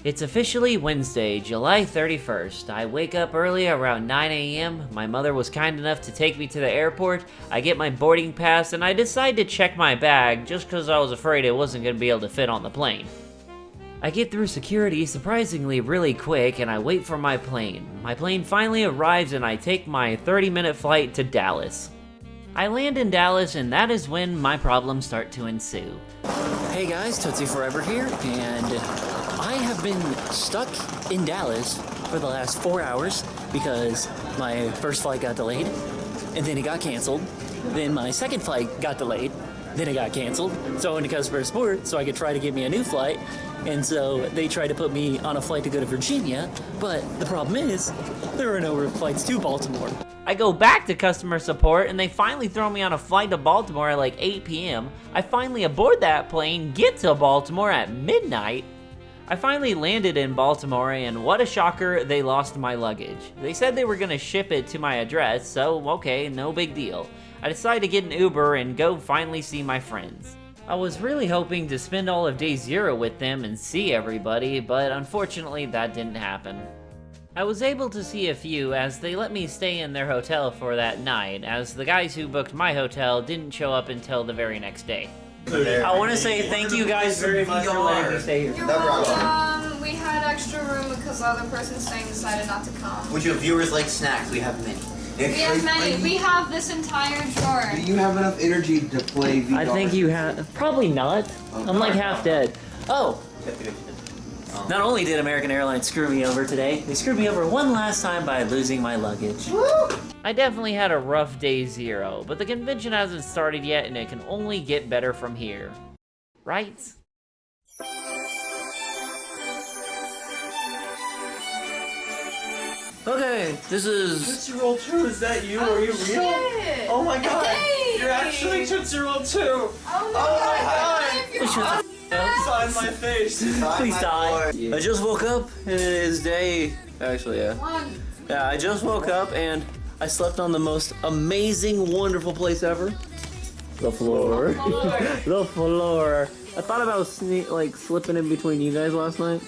It's officially Wednesday, July 31st. I wake up early around 9 a.m. My mother was kind enough to take me to the airport. I get my boarding pass and I decide to check my bag just because I was afraid it wasn't going to be able to fit on the plane. I get through security surprisingly really quick and I wait for my plane. My plane finally arrives and I take my 30-minute flight to Dallas. I land in Dallas and that is when my problems start to ensue. Hey guys, Tootsie Forever here, and I have been stuck in Dallas for the last 4 hours because my first flight got delayed, and then it got canceled. Then my second flight got delayed, then it got canceled. So I went to customer support so I could try to get me a new flight, and so they tried to put me on a flight to go to Virginia, but the problem is, there are no flights to Baltimore. I go back to customer support and they finally throw me on a flight to Baltimore at like 8 p.m. I finally aboard that plane, get to Baltimore at midnight. I finally landed in Baltimore and what a shocker, they lost my luggage. They said they were gonna ship it to my address, so okay, no big deal. I decided to get an Uber and go finally see my friends. I was really hoping to spend all of day zero with them and see everybody, but unfortunately that didn't happen. I was able to see a few as they let me stay in their hotel for that night, as the guys who booked my hotel didn't show up until the very next day. I want to say thank you guys very much for letting me stay here. You're welcome. We had extra room because the other person staying decided not to come. Would your viewers like snacks? We have many. We have many. We have this entire drawer. Do you have enough energy to play VR? I think you have. Probably not. I'm like half dead. Oh! Not only did American Airlines screw me over today, they screwed me over one last time by losing my luggage. I definitely had a rough day zero, but the convention hasn't started yet and it can only get better from here. Right? Okay, this is... Tootsie Roll 2, is that you? Are you real? Shit. Oh my god! Hey. You're actually Tootsie Roll 2! Oh my god! Sign my face! Please die. I just woke up and it is day... Actually, yeah. Yeah, I just woke up and I slept on the most amazing, wonderful place ever. The floor. The floor. I thought about slipping in between you guys last night.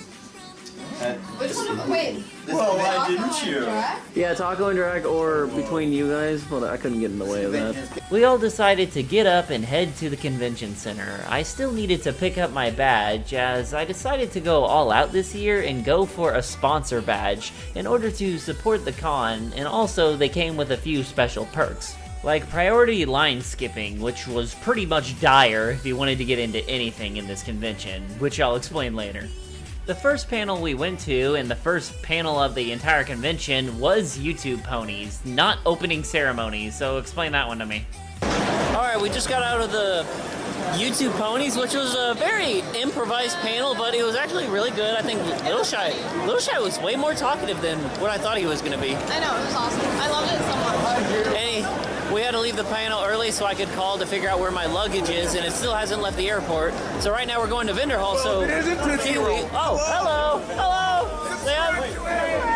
Which one? Wait. Well, why didn't you? Yeah, Taco and Drag or between you guys, but I couldn't get in the way of that. We all decided to get up and head to the convention center. I still needed to pick up my badge as I decided to go all out this year and go for a sponsor badge in order to support the con, and also they came with a few special perks. Like priority line skipping, which was pretty much dire if you wanted to get into anything in this convention, which I'll explain later. The first panel we went to, and the first panel of the entire convention, was YouTube ponies, not opening ceremonies, so explain that one to me. Alright, we just got out of the YouTube ponies, which was a very improvised panel, but it was actually really good. I think Little Shy was way more talkative than what I thought he was going to be. I know, it was awesome. I loved it so much. We had to leave the panel early so I could call to figure out where my luggage is, and it still hasn't left the airport. So right now we're going to vendor hall, so... Oh, hello! Hello! Sam!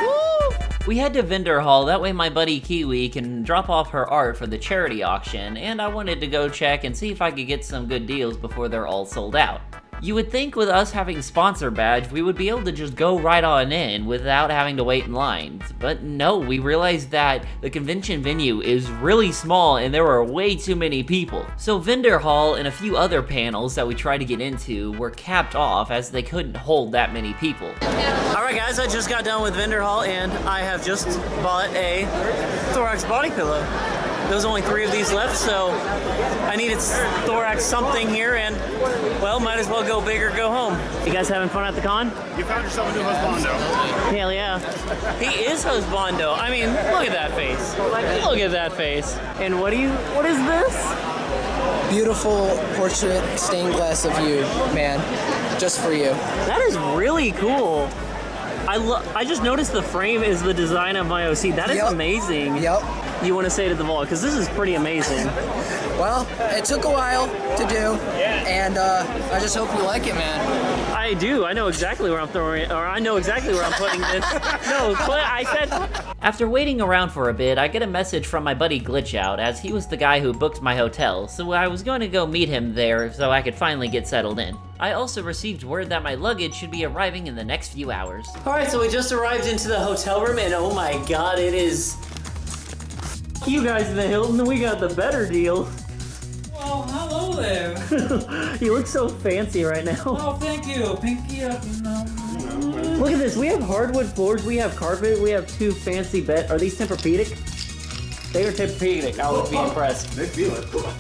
Woo! We head to vendor hall, that way my buddy Kiwi can drop off her art for the charity auction, and I wanted to go check and see if I could get some good deals before they're all sold out. You would think with us having sponsor badge, we would be able to just go right on in without having to wait in lines. But no, we realized that the convention venue is really small and there are way too many people. So vendor hall and a few other panels that we tried to get into were capped off as they couldn't hold that many people. Alright guys, I just got done with vendor hall and I have just bought a Thorax body pillow. There's only 3 of these left, so I needed Thorax something here, and, well, might as well go big or go home. You guys having fun at the con? You found yourself a new husbando. Hell yeah. He is husbando. I mean, look at that face. Look at that face. And what is this? Beautiful portrait stained glass of you, man. Just for you. That is really cool. I just noticed the frame is the design of my OC. That is amazing. Yep. You want to say to the vlog, because this is pretty amazing. Well, it took a while to do, and I just hope you like it, man. I do. I know exactly where I'm throwing it, or I know exactly where I'm putting this. No, I said... After waiting around for a bit, I get a message from my buddy Glitchout, as he was the guy who booked my hotel, so I was going to go meet him there so I could finally get settled in. I also received word that my luggage should be arriving in the next few hours. Alright, so we just arrived into the hotel room, and oh my god, it is... You guys in the Hilton, we got the better deal. Oh, hello there. You look so fancy right now. Oh, thank you. Pinky up, you know. Look at this, we have hardwood floors, we have carpet, we have 2 fancy beds. Are these Tempur-Pedic? They are Tempur-Pedic, I would be impressed. They feel it. Look at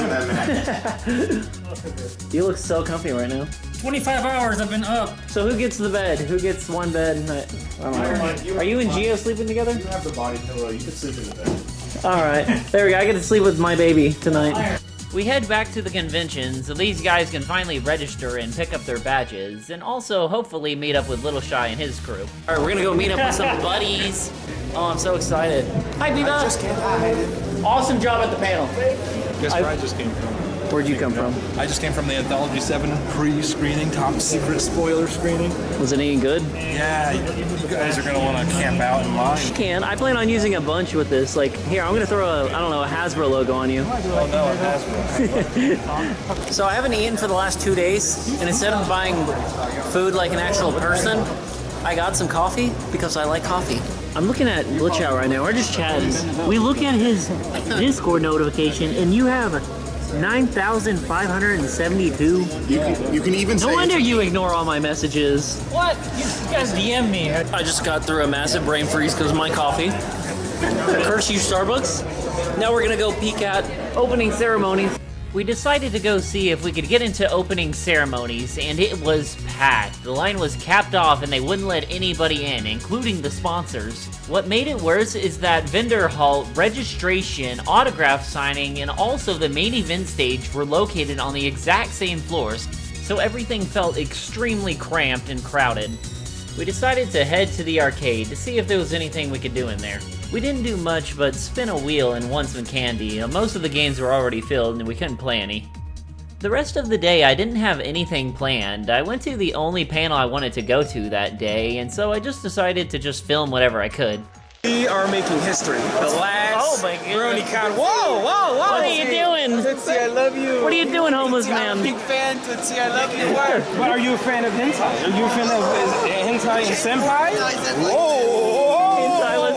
that man. You look so comfy right now. 25 hours I've been up. So who gets the bed? Who gets one bed? I don't know. Are you and Gio sleeping together? You have the body pillow. You can sleep in the bed. Alright, there we go. I get to sleep with my baby tonight. We head back to the convention so these guys can finally register and pick up their badges, and also hopefully meet up with Little Shy and his crew. Alright, we're gonna go meet up with some buddies. Oh, I'm so excited. Hi, Biba! I just can't hide. Awesome job at the panel. Guess where I just came from? Where'd you come from? I just came from the Anthology 7 pre-screening, top secret spoiler screening. Was it any good? Yeah, you guys are gonna want to camp out in line. I plan on using a bunch with this. Like, here, I'm gonna throw a Hasbro logo on you. Oh no, it has So I haven't eaten for the last 2 days, and instead of buying food like an actual person, I got some coffee because I like coffee. I'm looking at Glitchout right now. We're just chatting. We look at his Discord notification, and you have 9,572. You can even say. No wonder you ignore all my messages. What? You guys DM me. I just got through a massive brain freeze because of my coffee. Curse you, Starbucks. Now we're gonna go peek at opening ceremonies. We decided to go see if we could get into opening ceremonies, and it was packed. The line was capped off and they wouldn't let anybody in, including the sponsors. What made it worse is that vendor hall, registration, autograph signing, and also the main event stage were located on the exact same floors, so everything felt extremely cramped and crowded. We decided to head to the arcade to see if there was anything we could do in there. We didn't do much but spin a wheel and won some candy. Most of the games were already filled and we couldn't play any. The rest of the day I didn't have anything planned. I went to the only panel I wanted to go to that day, and so I just decided to just film whatever I could. We are making history. The last BronyCon. Whoa, whoa, whoa! What are you doing? Tootsie, I love you. What are you doing, homeless man? I'm a big fan, Tootsie. I love your work. But are you a fan of hentai? Are you a fan of hentai and senpai? Whoa!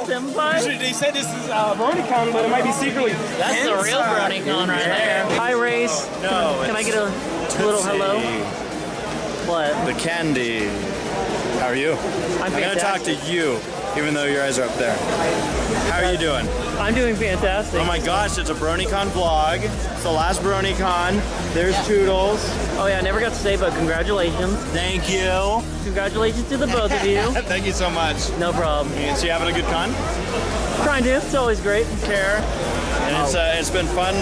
Senpai? They said this is BronyCon, but it might be secretly. That's the real BronyCon right there. Hi, Race. No, Can I get a little hello? What? The candy. How are you? I'm gonna talk to you, even though your eyes are up there. How are you doing? I'm doing fantastic. Oh my gosh, it's a BronyCon vlog. It's the last BronyCon. There's Toodles. Oh yeah, I never got to say, but congratulations. Thank you. Congratulations to the both of you. Thank you so much. No problem. And so you having a good con? Trying to. It's always great. Care. And it's been fun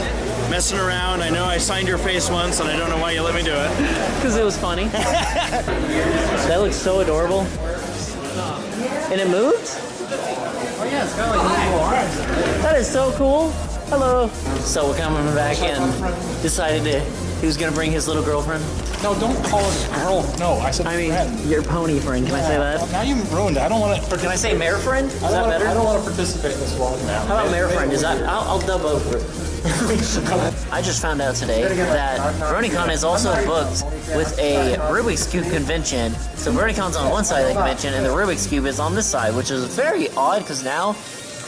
messing around. I know I signed your face once, and I don't know why you let me do it. Because it was funny. That looks so adorable. And it moves? Oh yeah, it's kind of like little arms. That is so cool. Hello. So we're coming back and decided he was gonna bring his little girlfriend. No, don't call it a girl. No, I said friend. Your pony friend. Can I say that? Now you ruined it. I don't want to. Can I say mare friend? Is that better? I don't want to participate in this vlog now. How about mare friend? Is that? I'll dub over it. I just found out today that BronyCon is also booked with a Rubik's Cube convention. So BronyCon's on one side of the convention and the Rubik's Cube is on this side, which is very odd because now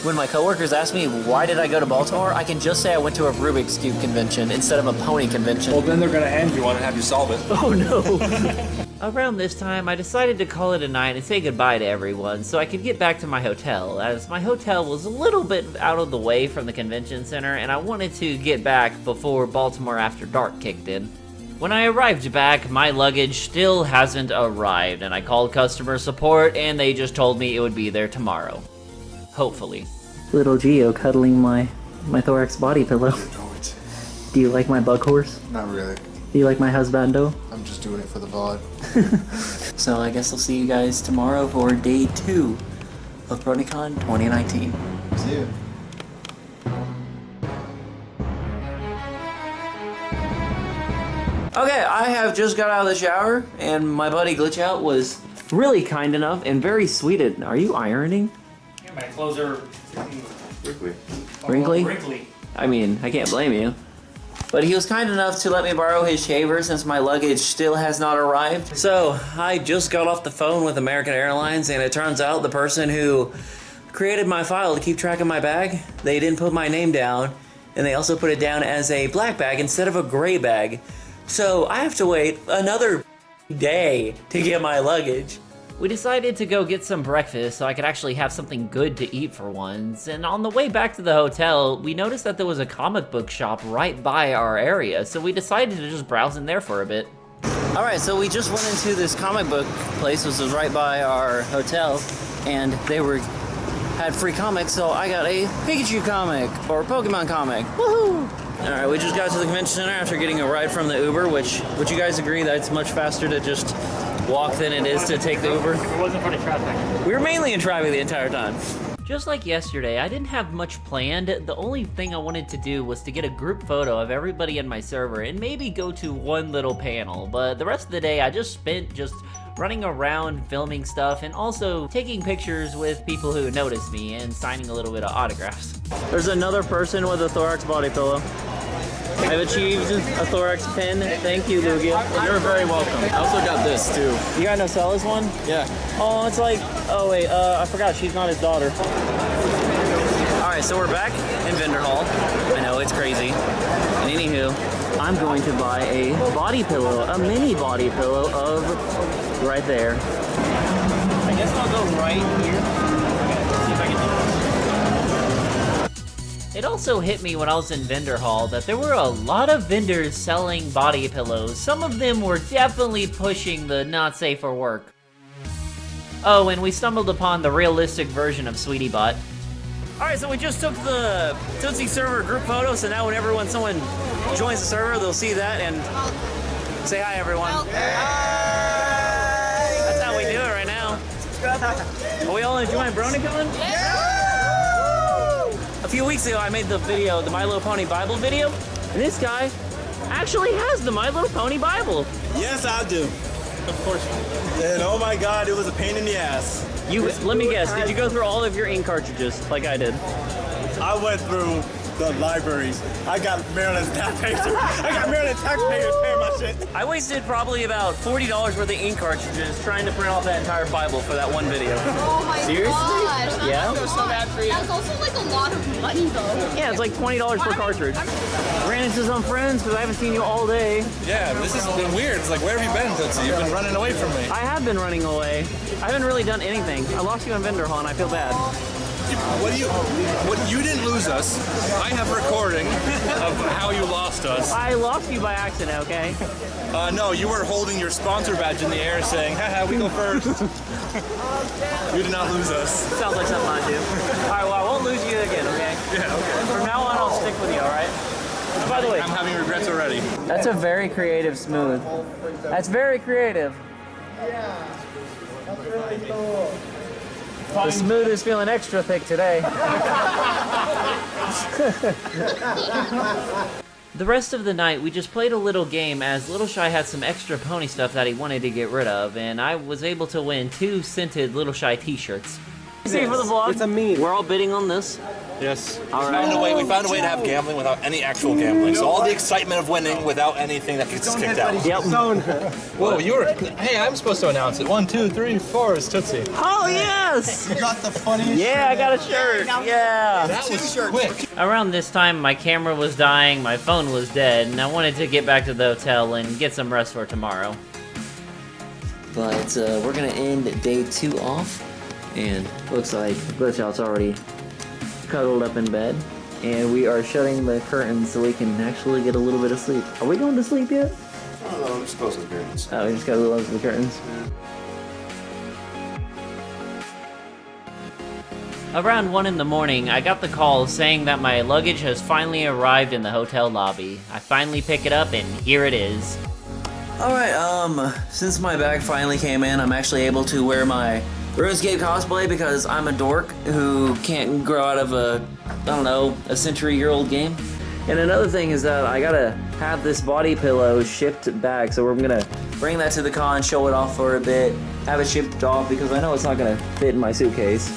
when my coworkers ask me why did I go to Baltimore, I can just say I went to a Rubik's Cube convention instead of a pony convention. Well, then they're going to hand you one and have you solve it. Oh no. Around this time, I decided to call it a night and say goodbye to everyone so I could get back to my hotel, as my hotel was a little bit out of the way from the convention center and I wanted to get back before Baltimore After Dark kicked in. When I arrived back, my luggage still hasn't arrived, and I called customer support and they just told me it would be there tomorrow. Hopefully. Little Gio cuddling my Thorax body pillow. Do you like my bug horse? Not really. Do you like my husbando? I'm just doing it for the vlog. So I guess I'll see you guys tomorrow for day 2 of BronyCon 2019. See you. Okay, I have just got out of the shower, and my buddy Glitchout was really kind enough and very sweet. Are you ironing? My clothes are Wrinkly? wrinkly. I mean, I can't blame you. But he was kind enough to let me borrow his shaver since my luggage still has not arrived. So, I just got off the phone with American Airlines, and it turns out the person who created my file to keep track of my bag, they didn't put my name down, and they also put it down as a black bag instead of a gray bag. So, I have to wait another day to get my luggage. We decided to go get some breakfast so I could actually have something good to eat for once, and on the way back to the hotel, we noticed that there was a comic book shop right by our area, so we decided to just browse in there for a bit. Alright, so we just went into this comic book place, which was right by our hotel, and they had free comics, so I got a Pikachu comic, or Pokemon comic. Woohoo! Alright, we just got to the convention center after getting a ride from the Uber, which, would you guys agree that it's much faster to just walk than it is to take the Uber? If it wasn't for the traffic. We were mainly in traffic the entire time. Just like yesterday, I didn't have much planned. The only thing I wanted to do was to get a group photo of everybody in my server and maybe go to one little panel, but the rest of the day I just spent just running around filming stuff and also taking pictures with people who noticed me and signing a little bit of autographs. There's another person with a Thorax body pillow. I've achieved a Thorax pin. Thank you, Lugia. You're very welcome. I also got this too. You got Nocella's one? Yeah. Oh, it's like, oh wait, I forgot she's not his daughter. Alright, so we're back in Vendor Hall. I know, it's crazy. And anywho, I'm going to buy a body pillow, a mini body pillow of right there. I guess I'll go right here. See if I can do this. It also hit me when I was in Vendor Hall that there were a lot of vendors selling body pillows. Some of them were definitely pushing the not safe for work. Oh, and we stumbled upon the realistic version of Sweetie Bot. Alright, so we just took the Tootsie server group photo, so now whenever someone joins the server, they'll see that and say hi, everyone. That's how we do it right now. Are we all enjoying BronyCon? Yeah! A few weeks ago, I made the video, the My Little Pony Bible video, and this guy actually has the My Little Pony Bible. Yes, I do. Of course. And oh my god, it was a pain in the ass. Let me guess, did you go through all of your ink cartridges like I did? I went through the libraries. I got Maryland's taxpayers. I got Maryland taxpayers paying my shit. I wasted probably about $40 worth of ink cartridges trying to print off that entire Bible for that one video. Oh my Seriously? gosh. Yeah? That's also like a lot of money though. Yeah, it's like $20 per cartridge. Ran into some friends because I haven't seen you all day. Yeah, this has been weird. It's like, where have you been, Tootsie? You've been running away from me. I have been running away. I haven't really done anything. I lost you in Vendor Hall and I feel bad. What you didn't lose us. I have recording of how you lost us. I lost you by accident, okay? No, you were holding your sponsor badge in the air saying, haha, we go first. You did not lose us. Sounds like something I do. Alright, well, I won't lose you again, okay? Yeah, okay. From now on, I'll stick with you, alright? By the way, I'm having regrets already. that's a very creative smooth. That's very creative. The smooth is feeling extra thick today. The rest of the night, we just played a little game as Little Shy had some extra pony stuff that he wanted to get rid of, and I was able to win 2 scented Little Shy t-shirts. See for the vlog? It's a meme. We're all bidding on this. Yes. All right. We found a way to have gambling without any actual gambling. So all the excitement of winning without anything that gets kicked out. Yep. Whoa, you were... Hey, I'm supposed to announce it. 1, 2, 3, 4 is Tootsie. Oh, yes! You got the funniest Yeah, I got a shirt. Yeah. That was quick. Around this time, my camera was dying, my phone was dead, and I wanted to get back to the hotel and get some rest for tomorrow. But we're gonna end day 2 off, and looks like Glitchout's already cuddled up in bed, and we are shutting the curtains so we can actually get a little bit of sleep. Are we going to sleep yet? I don't know, I'm just closing the curtains. Oh, we just gotta close the curtains. Around 1 in the morning, I got the call saying that my luggage has finally arrived in the hotel lobby. I finally pick it up, and here it is. Alright, since my bag finally came in, I'm actually able to wear my RuneScape cosplay because I'm a dork who can't grow out of a century-year-old game. And another thing is that I gotta have this body pillow shipped back, so we're gonna bring that to the con, show it off for a bit, have it shipped off because I know it's not gonna fit in my suitcase.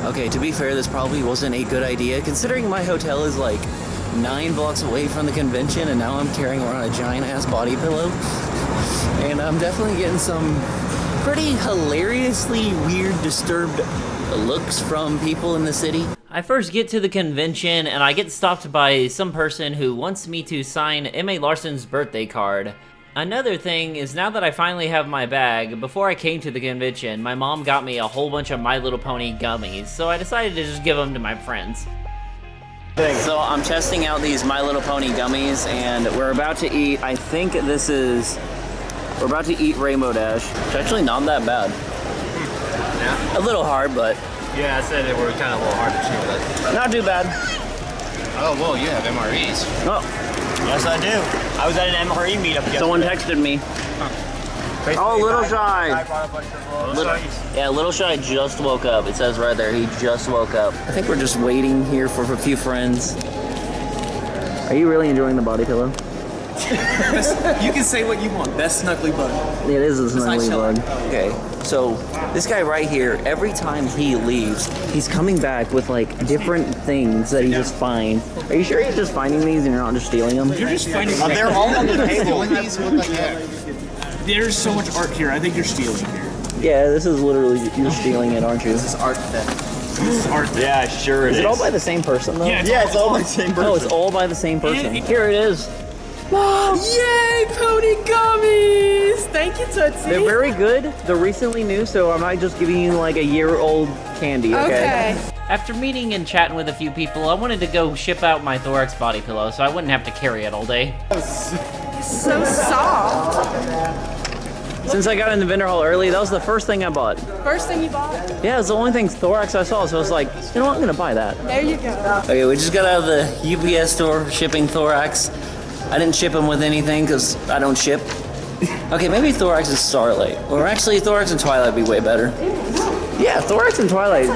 Okay, to be fair, this probably wasn't a good idea, considering my hotel is like 9 blocks away from the convention, and now I'm carrying around a giant-ass body pillow. And I'm definitely getting some pretty hilariously weird, disturbed looks from people in the city. I first get to the convention, and I get stopped by some person who wants me to sign M.A. Larson's birthday card. Another thing is, now that I finally have my bag, before I came to the convention, my mom got me a whole bunch of My Little Pony gummies, so I decided to just give them to my friends. So I'm testing out these My Little Pony gummies, and we're about to eat, I think this is, we're about to eat Rainbow Dash. It's actually not that bad. Yeah. A little hard, but... Yeah, I said they were kind of a little hard to chew, but... Not too bad. Oh, well, you have MREs. Oh. Yes, I do. I was at an MRE meetup yesterday. Someone texted me. Oh, Little Shy. Little Shy just woke up. It says right there, he just woke up. I think we're just waiting here for a few friends. Are you really enjoying the body pillow? You can say what you want. Best snuggly bug. It is a snuggly nice bug. Okay, so this guy right here, every time he leaves, he's coming back with like different things that he just finds. Are you sure he's just finding these and you're not just stealing them? You're just finding them. They're all on the table. These look like heck. There's so much art here. I think you're stealing here. Yeah, this is literally, you're stealing it, aren't you? This is art theft. This is art. Yeah, sure it is. Is it all by the same person though? Yeah, it's all by the same person. Oh, it's all by the same person. Here it is. Yay, pony gummies! Thank you, Tootsie. They're very good. They're recently new, so I might just give you like a year-old candy, okay? After meeting and chatting with a few people, I wanted to go ship out my Thorax body pillow so I wouldn't have to carry it all day. So soft. Since I got in the vendor hall early, that was the first thing I bought. First thing you bought? Yeah, it was the only thing Thorax I saw, so I was like, you know what, I'm gonna buy that. There you go. Okay, we just got out of the UPS store shipping Thorax. I didn't ship him with anything because I don't ship. Okay, maybe Thorax is Starlight. Or actually, Thorax and Twilight would be way better. Yeah, Thorax and Twilight.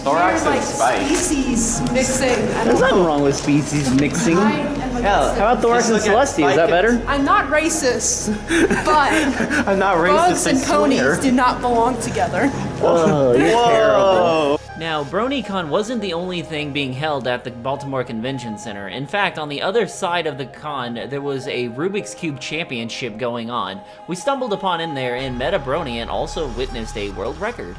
Thorax and Spice. Species mixing. There's nothing wrong with species mixing. Hell, how about Thorax and Celestia? Is that better? I'm not racist, but I'm not bugs and ponies do not belong together. Oh, you're terrible. Now, BronyCon wasn't the only thing being held at the Baltimore Convention Center. In fact, on the other side of the con, there was a Rubik's Cube Championship going on. We stumbled upon in there and met a Brony and also witnessed a world record.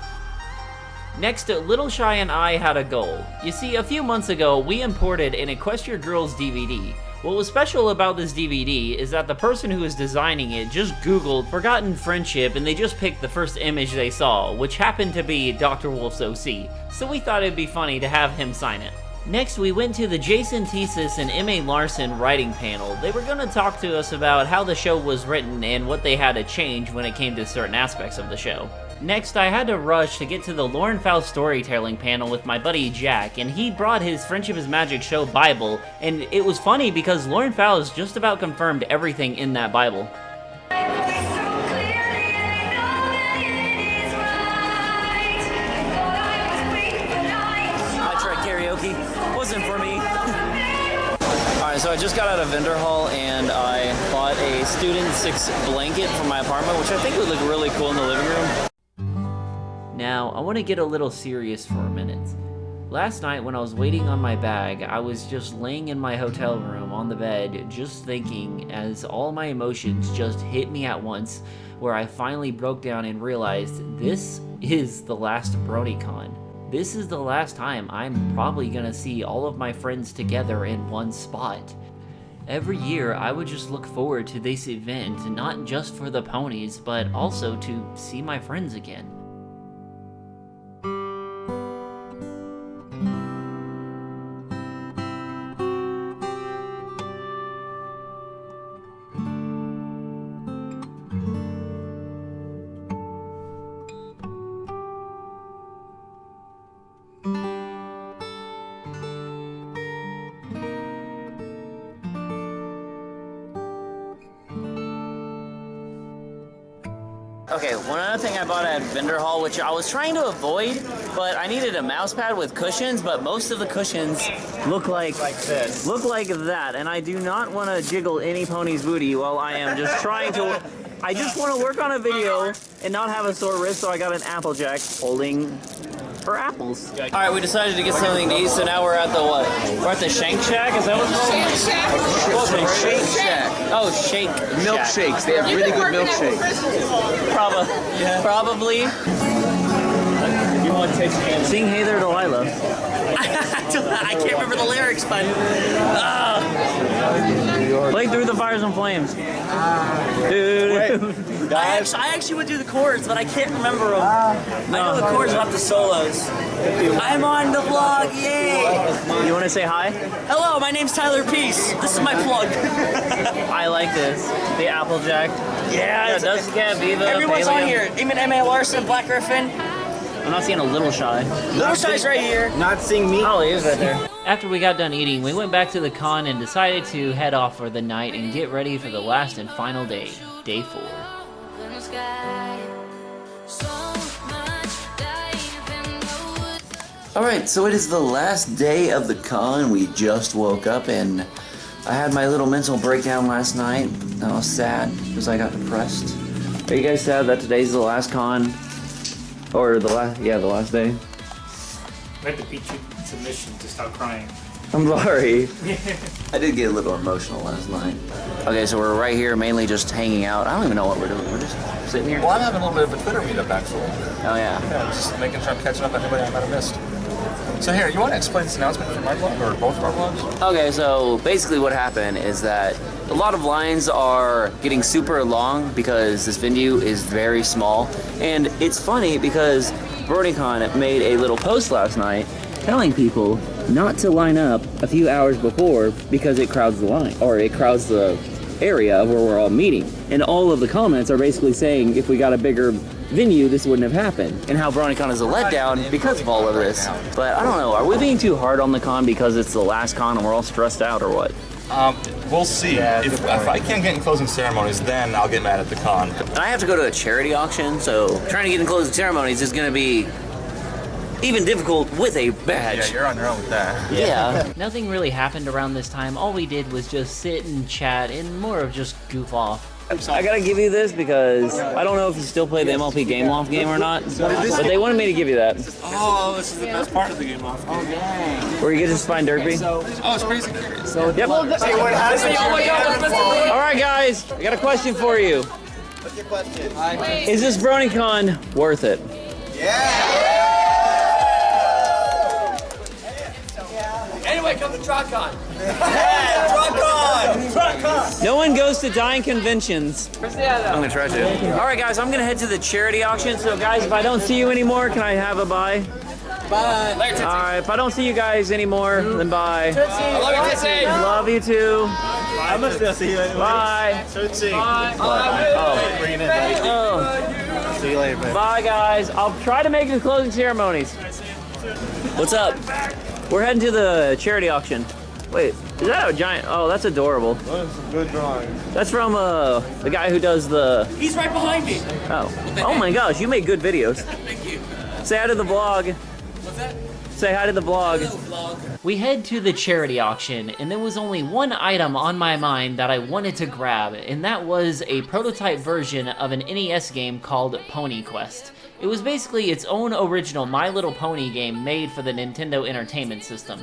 Next, Little Shy and I had a goal. You see, a few months ago, we imported an Equestria Girls DVD. What was special about this DVD is that the person who was designing it just Googled Forgotten Friendship and they just picked the first image they saw, which happened to be Dr. Wolf's OC, so we thought it'd be funny to have him sign it. Next, we went to the Jason Thesis and M.A. Larson writing panel. They were going to talk to us about how the show was written and what they had to change when it came to certain aspects of the show. Next, I had to rush to get to the Lauren Faust storytelling panel with my buddy Jack, and he brought his Friendship is Magic show Bible, and it was funny because Lauren Faust just about confirmed everything in that Bible. I tried karaoke. Wasn't for me. Alright, so I just got out of vendor hall and I bought a Student 6 blanket for my apartment, which I think would look really cool in the living room. Now, I want to get a little serious for a minute. Last night when I was waiting on my bag, I was just laying in my hotel room on the bed, just thinking as all my emotions just hit me at once, where I finally broke down and realized this is the last BronyCon. This is the last time I'm probably gonna see all of my friends together in one spot. Every year, I would just look forward to this event, not just for the ponies, but also to see my friends again. Okay, one other thing I bought at vendor hall, which I was trying to avoid, but I needed a mouse pad with cushions, but most of the cushions look like this. Look like that, and I do not want to jiggle any pony's booty while I am just trying to... I just want to work on a video and not have a sore wrist, so I got an Applejack holding for apples. All right, we decided to get something to eat, so now we're at the what? We're at the Shank Shack. Is that what it's called? Shake Shack. Oh, Shake Milkshakes. They have really good milkshakes. Probably. If you want to taste candy. Sing "Hey There, Delilah." I can't remember the lyrics, but Play "Through the Fires and Flames." Dude. I actually would do the chords, but I can't remember them. I know the chords, not the solos. I'm on the vlog, yay! You want to say hi? Hello, my name's Tyler Peace. This is my plug. I like this. The Applejack. Yeah, Dusty Cat, Viva, Everyone's Paleo. on here. Eamon M.A. Larson, Black Griffin. I'm not seeing a Little Shy. Little Shy's right here. Not seeing me. Oh, he is right there. After we got done eating, we went back to the con and decided to head off for the night and get ready for the last and final day, day 4. Alright, so it is the last day of the con. We just woke up and I had my little mental breakdown last night. I was sad because I got depressed. Are you guys sad that today's the last con? Or the last day? I had to beat you in submission to stop crying. I'm sorry. I did get a little emotional last night. Okay, so we're right here mainly just hanging out. I don't even know what we're doing. We're just sitting here. Well, I'm having a little bit of a Twitter meetup, actually. Oh, yeah. Yeah, just making sure I'm catching up on anybody I might have missed. So here, you want to explain this announcement for my vlog, or both of our vlogs? Okay, so basically what happened is that a lot of lines are getting super long because this venue is very small. And it's funny because BronyCon made a little post last night telling people not to line up a few hours before because it crowds the line, or it crowds the area where we're all meeting. And all of the comments are basically saying if we got a bigger venue, this wouldn't have happened. And how BronyCon is a letdown because of all of this. But I don't know, are we being too hard on the con because it's the last con and we're all stressed out or what? We'll see. If I can't get in closing ceremonies, then I'll get mad at the con. And I have to go to a charity auction, so trying to get in closing ceremonies is gonna be even difficult with a badge. Yeah, you're on your own with that. Yeah. Nothing really happened around this time. All we did was just sit and chat and more of just goof off. I gotta give you this because I don't know if you still play the MLP Game Loft game or not, but they wanted me to give you that. Oh, this is the best part of the game off. Oh, where you get to find Derpy. Oh, it's crazy. Yep. Alright guys, I got a question for you. What's your question? Is this BronyCon worth it? Yeah! Anyway, come to TROCON. No one goes to dying conventions. I'm gonna try to. Alright guys, I'm gonna head to the charity auction, so guys, if I don't see you anymore, can I have a bye? Bye. Later, Alright, if I don't see you guys anymore, then bye. I love you, Tootsie. Love you too. I'm gonna still see you anyway. Bye. Tootsie. Bring it in, oh. See you later, man. Bye guys. I'll try to make it to closing ceremonies. What's up? We're heading to the charity auction. Wait, is that a giant? Oh, that's adorable. That's a good drawing. That's from the guy who does the. He's right behind me. Oh. Oh my gosh, you make good videos. Thank you. Say hi to the vlog. What's that? Say hi to the vlog. Hello, vlog. We head to the charity auction, and there was only one item on my mind that I wanted to grab, and that was a prototype version of an NES game called Pony Quest. It was basically its own original My Little Pony game made for the Nintendo Entertainment System.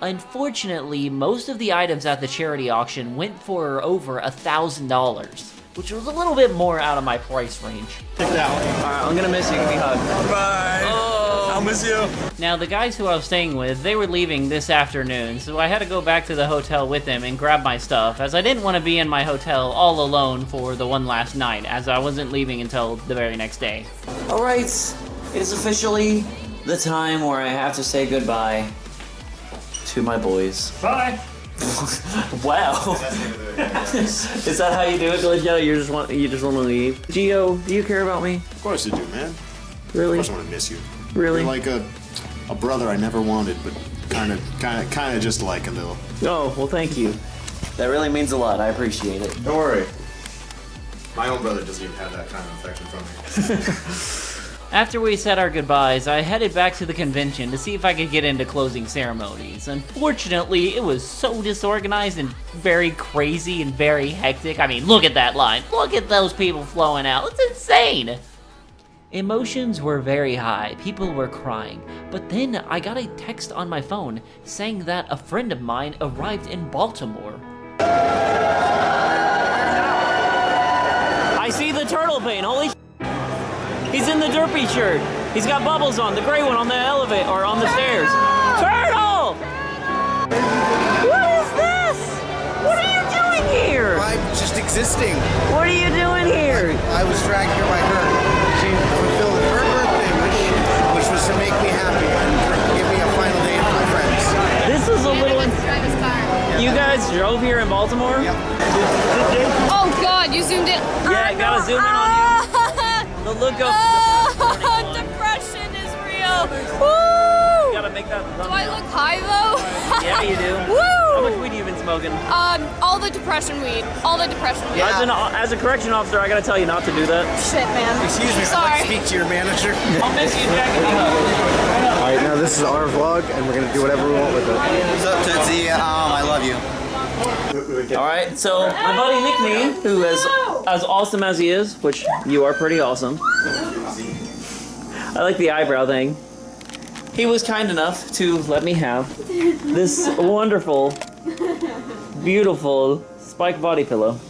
Unfortunately, most of the items at the charity auction went for over $1,000, which was a little bit more out of my price range. Take that one. Alright, I'm gonna miss you. Give me a hug. Bye. I'll miss you. Now, the guys who I was staying with, they were leaving this afternoon, so I had to go back to the hotel with them and grab my stuff, as I didn't want to be in my hotel all alone for the one last night, as I wasn't leaving until the very next day. Alright, it is officially the time where I have to say goodbye to my boys. Bye. Wow. Is that how you do it, Gio? You just want to leave? Gio, do you care about me? Of course I do, man. Really? Of course I want to miss you. Really? You're like a brother I never wanted, but kind of just like a little. Oh, well, thank you. That really means a lot. I appreciate it. Don't worry. My own brother doesn't even have that kind of affection from me. After we said our goodbyes, I headed back to the convention to see if I could get into closing ceremonies. Unfortunately, it was so disorganized and very crazy and very hectic. I mean, look at that line. Look at those people flowing out. It's insane. Emotions were very high, people were crying, but then I got a text on my phone saying that a friend of mine arrived in Baltimore. I see the turtle paint, holy sh**. He's in the derpy shirt. He's got bubbles on, the gray one on the elevator, or on the stairs. Turtle! What is this? What are you doing here? I'm just existing. What are you doing here? I was dragged here by her. She fulfilled her birthday wish, which was to make me happy and give me a final date with my friends. This is a little... You guys drove here in Baltimore? Yep. Oh God, you zoomed in. Yeah, gotta zoom in on you. The look of depression is real. Woo! Gotta make that. Do I look high though? Yeah, you do. Woo! How much weed have you been smoking? All the depression weed. All the depression weed. As a correction officer, I gotta tell you not to do that. Shit, man. Excuse me, Sorry. I'd like to speak to your manager. I'll miss you, Jack. Alright, now this is our vlog, and we're gonna do whatever we want with it. What's up, Tootsie? I love you. Alright, so my buddy Nickname, who is as awesome as he is, which you are pretty awesome. I like the eyebrow thing. He was kind enough to let me have this wonderful, beautiful spike body pillow.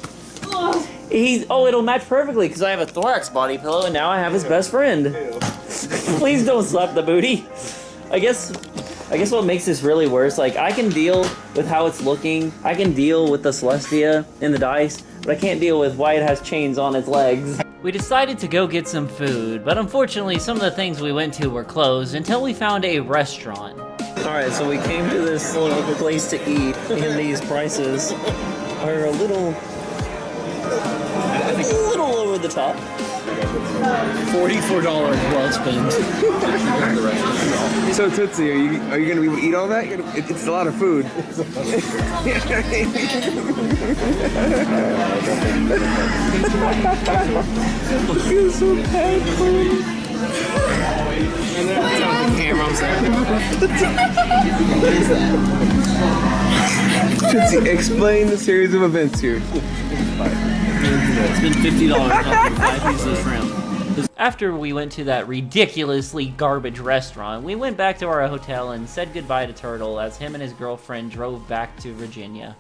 It'll match perfectly because I have a Thorax body pillow and now I have his best friend. Please don't slap the booty. I guess what makes this really worse, like I can deal with how it's looking, I can deal with the Celestia in the dice, but I can't deal with why it has chains on its legs. We decided to go get some food, but unfortunately some of the things we went to were closed until we found a restaurant. Alright, so we came to this little place to eat, and these prices are a little over the top. $44 well spent. So Tootsie, are you gonna be able to eat all that? It's a lot of food. You're so bad for me. Tootsie, explain the series of events here. It's been $50 off for 5 pieces of shrimp. After we went to that ridiculously garbage restaurant, we went back to our hotel and said goodbye to Turtle as him and his girlfriend drove back to Virginia.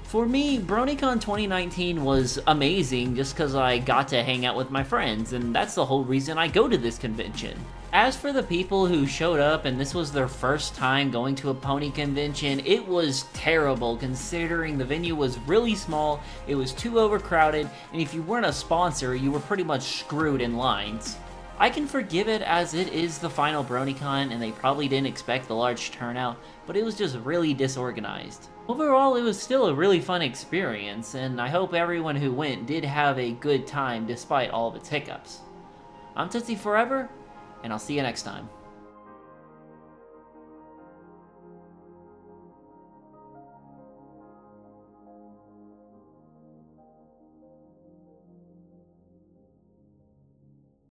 For me, BronyCon 2019 was amazing just because I got to hang out with my friends, and that's the whole reason I go to this convention. As for the people who showed up and this was their first time going to a pony convention, it was terrible considering the venue was really small, it was too overcrowded, and if you weren't a sponsor, you were pretty much screwed in lines. I can forgive it as it is the final BronyCon and they probably didn't expect the large turnout, but it was just really disorganized. Overall, it was still a really fun experience, and I hope everyone who went did have a good time despite all of its hiccups. I'm Tootsie Forever, and I'll see you next time.